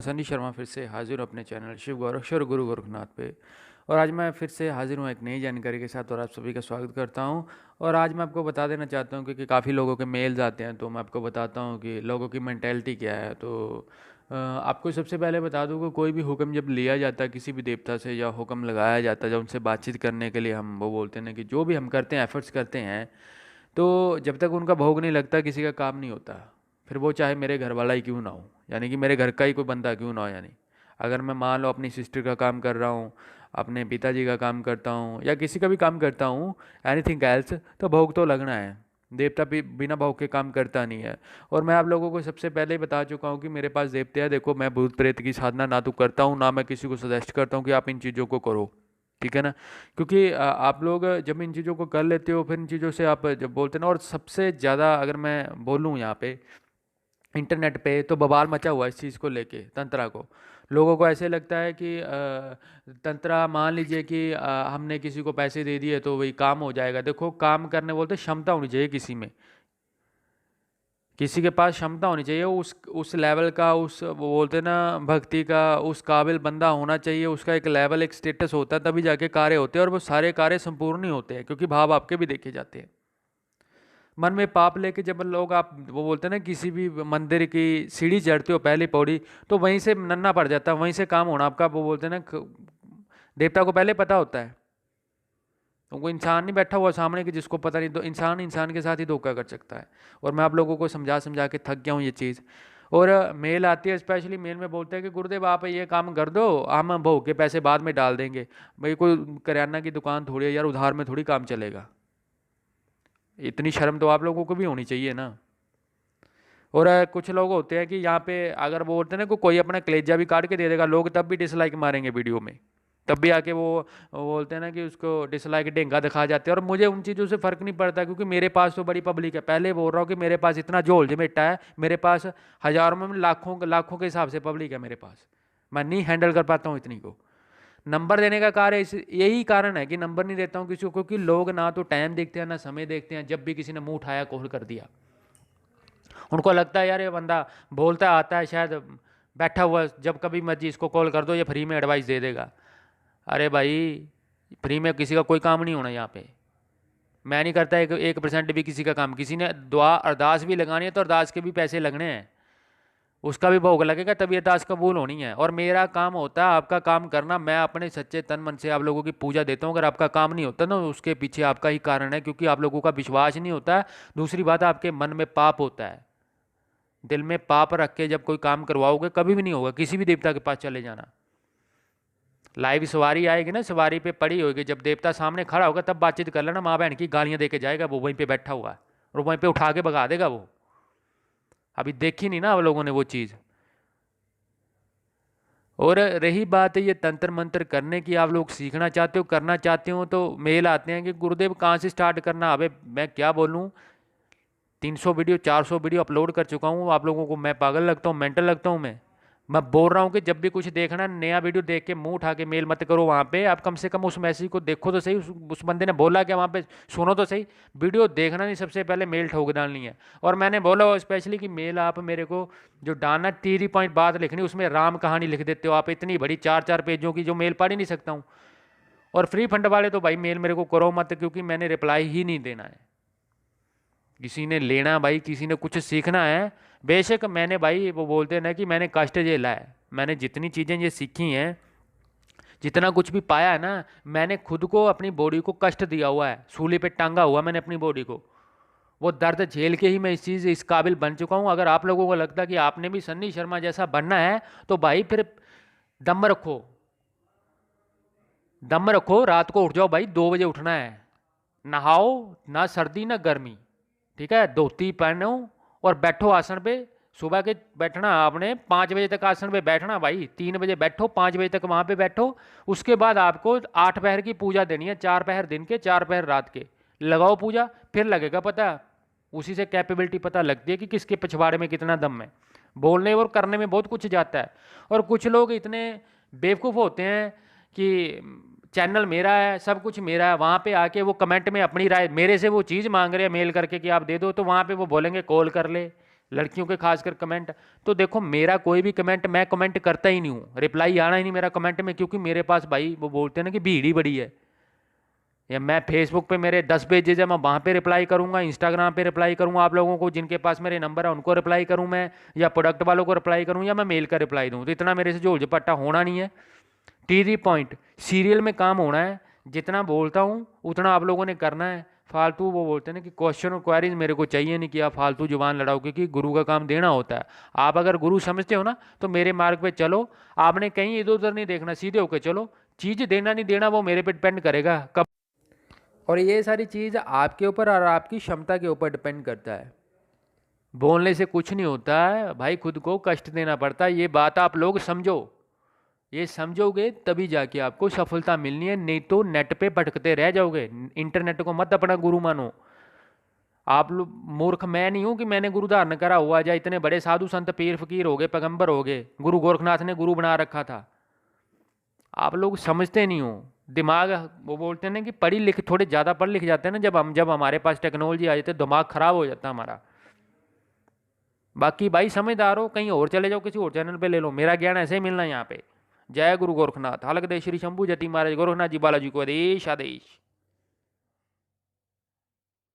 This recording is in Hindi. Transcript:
सनी शर्मा फिर से हाजिर हूँ अपने चैनल शिव गौरक्षर गुरु गोरखनाथ पे। और आज मैं फिर से हाजिर हूँ एक नई जानकारी के साथ और आप सभी का स्वागत करता हूँ। और आज मैं आपको बता देना चाहता हूँ क्योंकि काफ़ी लोगों के मेल्स आते हैं, तो मैं आपको बताता हूँ कि लोगों की मेंटेलिटी क्या है। तो आपको सबसे पहले बता दूँ कि कोई भी हुक्म जब लिया जाता है किसी भी देवता से या हुक्म लगाया जाता है, जब उनसे बातचीत करने के लिए हम वो बोलते हैं ना कि जो भी हम करते हैं एफर्ट्स करते हैं, तो जब तक उनका भोग नहीं लगता किसी का काम नहीं होता। फिर वो चाहे मेरे घर वाला ही क्यों ना हो, यानी कि मेरे घर का ही कोई बंदा क्यों ना हो। यानी अगर मैं मान लो अपनी सिस्टर का काम कर रहा हूँ, अपने पिताजी का काम करता हूँ या किसी का भी काम करता हूँ, एनीथिंग एल्स, तो भोग तो लगना है। देवता भी बिना भोग के काम करता नहीं है। और मैं आप लोगों को सबसे पहले ही बता चुका हूँ कि मेरे पास देवते हैं। देखो, मैं भूत प्रेत की साधना ना तो करता हूँ, ना मैं किसी को सजेस्ट करता हूँ कि आप इन चीज़ों को करो। ठीक है ना? क्योंकि आप लोग जब इन चीज़ों को कर लेते हो, फिर इन चीज़ों से आप जब बोलते हैं ना, और सबसे ज़्यादा अगर मैं बोलूँ यहाँ पे इंटरनेट पे, तो बवाल मचा हुआ है इस चीज़ को लेके, तंत्रा को। लोगों को ऐसे लगता है कि तंत्रा, मान लीजिए कि हमने किसी को पैसे दे दिए तो वही काम हो जाएगा। देखो, काम करने बोलते क्षमता होनी चाहिए किसी में, किसी के पास क्षमता होनी चाहिए उस लेवल का, उस वो बोलते हैं ना भक्ति का, उस काबिल बंदा होना चाहिए। उसका एक लेवल, एक स्टेटस होता है, तभी जाके कार्य होते हैं। और वो सारे कार्य संपूर्ण नहीं होते हैं क्योंकि भाव आपके भी देखे जाते हैं। मन में पाप लेके जब लोग, आप वो बोलते हैं ना, किसी भी मंदिर की सीढ़ी चढ़ते हो पहली पौड़ी, तो वहीं से नन्ना पड़ जाता है, वहीं से काम होना आपका। वो बोलते हैं ना देवता को पहले पता होता है। तो कोई इंसान नहीं बैठा हुआ सामने कि जिसको पता नहीं, तो इंसान इंसान के साथ ही धोखा कर सकता है। और मैं आप लोगों को समझा समझा के थक गया हूँ ये चीज़। और मेल आती है, स्पेशली मेल में बोलते हैं कि गुरुदेव आप ये काम कर दो, हम भोग के पैसे बाद में डाल देंगे। भाई, कोई करियाना की दुकान थोड़ी है यार, उधार में थोड़ी काम चलेगा। इतनी शर्म तो आप लोगों को भी होनी चाहिए ना। और कुछ लोग होते हैं कि यहाँ पे अगर वो बोलते हैं ना कोई अपना कलेजा भी काट के दे देगा, लोग तब भी डिसलाइक मारेंगे वीडियो में। तब भी आके वो बोलते हैं ना कि उसको डिसलाइक डेंगा दिखा जाते हैं। और मुझे उन चीज़ों से फ़र्क नहीं पड़ता क्योंकि मेरे पास तो बड़ी पब्लिक है। पहले बोल रहा हूँ कि मेरे पास इतना झोल झमेटा है, मेरे पास हज़ारों में लाखों लाखों के हिसाब से पब्लिक है मेरे पास। मैं नहीं हैंडल कर पाता हूँ इतनी को। नंबर देने का कार्य इस यही कारण है कि नंबर नहीं देता हूँ किसी को, क्योंकि लोग ना तो टाइम देखते हैं ना समय देखते हैं। जब भी किसी ने मुंह उठाया, कॉल कर दिया, उनको लगता है यार ये बंदा बोलता आता है, शायद बैठा हुआ, जब कभी मर्जी इसको कॉल कर दो ये फ्री में एडवाइस दे देगा। अरे भाई, फ्री में किसी का कोई काम नहीं होना यहाँ पे। मैं नहीं करता 1% भी किसी का काम। किसी ने दुआ अरदास भी लगानी है तो अरदास के भी पैसे लगने हैं, उसका भी भोग लगेगा, तभी अरदास कबूल होनी है। और मेरा काम होता है आपका काम करना। मैं अपने सच्चे तन मन से आप लोगों की पूजा देता हूँ। अगर आपका काम नहीं होता ना, उसके पीछे आपका ही कारण है, क्योंकि आप लोगों का विश्वास नहीं होता है। दूसरी बात, आपके मन में पाप होता है। दिल में पाप रख के जब कोई काम करवाओगे, कभी भी नहीं होगा। किसी भी देवता के पास चले जाना, लाइव सवारी आएगी ना, सवारी पे पड़ी होगी, जब देवता सामने खड़ा होगा तब बातचीत कर लेना। माँ बहन की गालियां दे के जाएगा, वो वहीं पे बैठा हुआ है और वहीं पे उठा के भगा देगा वो। अभी देखी नहीं ना आप लोगों ने वो चीज़। और रही बात है ये तंत्र मंत्र करने की, आप लोग सीखना चाहते हो, करना चाहते हो, तो मेल आते हैं कि गुरुदेव कहाँ से स्टार्ट करना। अबे मैं क्या बोलूँ, 300 वीडियो 400 वीडियो अपलोड कर चुका हूँ। आप लोगों को मैं पागल लगता हूँ, मेंटल लगता हूँ मैं बोल रहा हूँ कि जब भी कुछ देखना, नया वीडियो देख के मुंह उठा के मेल मत करो। वहाँ पे आप कम से कम उस मैसेज को देखो तो सही, उस बंदे ने बोला क्या वहाँ पे, सुनो तो सही। वीडियो देखना नहीं, सबसे पहले मेल ठोक डालनी है। और मैंने बोला स्पेशली कि मेल आप मेरे को जो डालना, 3 पॉइंट बात लिखनी, उसमें राम कहानी लिख देते हो आप, इतनी बड़ी 4-4 पेजों की, जो मेल पढ़ ही नहीं सकता हूँ। और फ्री फंड वाले तो भाई मेल मेरे को करो मत, क्योंकि मैंने रिप्लाई ही नहीं देना है। किसी ने लेना भाई, किसी ने कुछ सीखना है, बेशक। मैंने भाई वो बोलते हैं ना कि मैंने कष्ट झेला है। मैंने जितनी चीज़ें ये सीखी हैं, जितना कुछ भी पाया है ना, मैंने खुद को, अपनी बॉडी को कष्ट दिया हुआ है। सूली पे टांगा हुआ मैंने अपनी बॉडी को। वो दर्द झेल के ही मैं इस काबिल बन चुका हूँ। अगर आप लोगों को लगता है कि आपने भी सन्नी शर्मा जैसा बनना है, तो भाई फिर दम रखो, दम रखो। रात को उठ जाओ भाई, 2 बजे उठना है। नहाओ, ना सर्दी ना गर्मी, ठीक है, धोती पहनो और बैठो आसन पे। सुबह के बैठना आपने 5 बजे तक आसन पे बैठना भाई। 3 बजे बैठो, 5 बजे तक वहां पे बैठो। उसके बाद आपको 8 पहर की पूजा देनी है, 4 पहर दिन के, 4 पहर रात के। लगाओ पूजा, फिर लगेगा पता। उसी से कैपेबिलिटी पता लगती है कि किसके पिछवाड़े में कितना दम है। बोलने और करने में बहुत कुछ जाता है। और कुछ लोग इतने बेवकूफ़ होते हैं कि चैनल मेरा है, सब कुछ मेरा है, वहाँ पे आके वो कमेंट में अपनी राय, मेरे से वो चीज़ मांग रहे हैं मेल करके कि आप दे दो, तो वहाँ पे वो बोलेंगे कॉल कर ले, लड़कियों के खासकर कमेंट। तो देखो मेरा कोई भी कमेंट मैं कमेंट करता ही नहीं हूँ, रिप्लाई आना ही नहीं मेरा कमेंट में, क्योंकि मेरे पास भाई वो बोलते हैं ना कि भीड़ ही बड़ी है। या मैं फेसबुक पे मेरे 10 पेजेज है, मैं वहाँ पे रिप्लाई करूँगा, इंस्टाग्राम पे रिप्लाई करूँगा आप लोगों को जिनके पास मेरे नंबर है उनको रिप्लाई करूँ मैं, या प्रोडक्ट वालों को रिप्लाई करूँ, या मैं मेल का रिप्लाई दूँ। तो इतना मेरे से झोल झपट्टा होना नहीं है। टीवी पॉइंट सीरियल में काम होना है, जितना बोलता हूँ उतना आप लोगों ने करना है। फालतू वो बोलते हैं ना कि क्वेश्चन और क्वेरीज मेरे को चाहिए नहीं कि आप फालतू जुबान लड़ाओ, क्योंकि गुरु का काम देना होता है। आप अगर गुरु समझते हो ना तो मेरे मार्ग पे चलो, आपने कहीं इधर उधर नहीं देखना, सीधे होकर चलो। चीज़ देना नहीं देना वो मेरे पे डिपेंड करेगा कब। और ये सारी चीज़ आपके ऊपर और आपकी क्षमता के ऊपर डिपेंड करता है। बोलने से कुछ नहीं होता है भाई, खुद को कष्ट देना पड़ता है। ये बात आप लोग समझो, ये समझोगे तभी जाके आपको सफलता मिलनी है, नहीं तो नेट पे भटकते रह जाओगे। इंटरनेट को मत अपना गुरु मानो। आप लोग मूर्ख मैं नहीं हूं कि मैंने गुरु धारण करा हुआ, या इतने बड़े साधु संत पीर फकीर हो गए, पैगंबर हो गए, गुरु गोरखनाथ ने गुरु बना रखा था। आप लोग समझते नहीं हो। दिमाग, वो बोलते हैं ना कि पढ़ी लिख थोड़े ज़्यादा पढ़ लिख जाते हैं ना, जब हमारे पास टेक्नोलॉजी आ जाती है दिमाग खराब हो जाता है हमारा। बाकी भाई समझदार हो, कहीं और चले जाओ, किसी और चैनल पे ले लो, मेरा ज्ञान ऐसे ही मिलना है यहाँ पे। जय गुरु गोरखनाथ। हालक दे श्री शंभू जति महाराज गोरखनाथ जी बालाजी को आदेश आदेश।